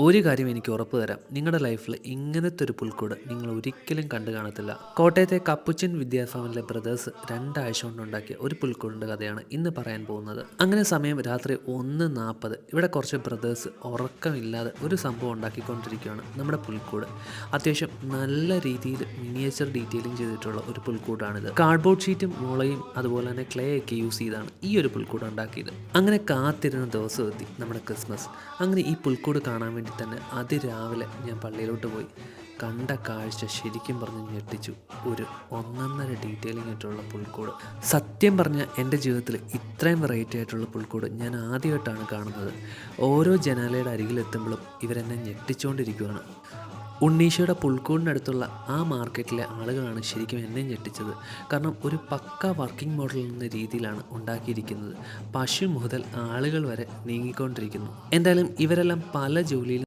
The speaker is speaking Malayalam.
ഒരു കാര്യം എനിക്ക് ഉറപ്പ് തരാം, നിങ്ങളുടെ ലൈഫിൽ ഇങ്ങനത്തെ ഒരു പുൽക്കൂട് നിങ്ങൾ ഒരിക്കലും കണ്ടു കാണത്തില്ല. കോട്ടയത്തെ കപ്പുച്ചൻ വിദ്യാഭവനിലെ ബ്രദേഴ്സ് 2 ആഴ്ച കൊണ്ടുണ്ടാക്കിയ ഒരു പുൽക്കൂടിൻ്റെ കഥയാണ് ഇന്ന് പറയാൻ പോകുന്നത്. അങ്ങനെ സമയം രാത്രി 1:40. ഇവിടെ കുറച്ച് ബ്രദേഴ്സ് ഉറക്കമില്ലാതെ ഒരു സംഭവം ഉണ്ടാക്കിക്കൊണ്ടിരിക്കുകയാണ്. നമ്മുടെ പുൽക്കൂട് അത്യാവശ്യം നല്ല രീതിയിൽ മിനിയേച്ചർ ഡീറ്റെയിലിംഗ് ചെയ്തിട്ടുള്ള ഒരു പുൽക്കൂടാണിത്. കാർഡ്ബോർഡ് ഷീറ്റും മുളയും അതുപോലെ തന്നെ ക്ലേ ഒക്കെ യൂസ് ചെയ്താണ് ഈ ഒരു പുൽക്കൂട് ഉണ്ടാക്കിയത്. അങ്ങനെ കാത്തിരുന്ന ദിവസം എത്തി നമ്മുടെ ക്രിസ്മസ്. അങ്ങനെ ഈ പുൽക്കൂട് കാണാൻ വേണ്ടി തന്നെ അതിരാവിലെ ഞാൻ പള്ളിയിലോട്ട് പോയി. കണ്ട കാഴ്ച ശരിക്കും പറഞ്ഞ് ഞെട്ടിച്ചു. ഒരു ഒന്നൊന്നര ഡീറ്റെയിലിംഗ് ആയിട്ടുള്ള പുൽക്കൂട്. സത്യം പറഞ്ഞാൽ എൻ്റെ ജീവിതത്തിൽ ഇത്രയും വെറൈറ്റി ആയിട്ടുള്ള പുൽക്കൂട് ഞാൻ ആദ്യമായിട്ടാണ് കാണുന്നത്. ഓരോ ജനാലയുടെ അരികിലെത്തുമ്പോഴും ഇവരെന്നെ ഞെട്ടിച്ചുകൊണ്ടിരിക്കുകയാണ്. ഉണ്ണീശോയുടെ പുൽക്കൂടിനടുത്തുള്ള ആ മാർക്കറ്റിലെ ആളുകളാണ് ശരിക്കും എന്നെ ഞെട്ടിച്ചത്. കാരണം ഒരു പക്ക വർക്കിംഗ് മോഡൽ എന്ന രീതിയിലാണ് ഉണ്ടാക്കിയിരിക്കുന്നത്. പശു മുതൽ ആളുകൾ വരെ നീങ്ങിക്കൊണ്ടിരിക്കുന്നു. എന്തായാലും ഇവരെല്ലാം പല ജോലിയിലും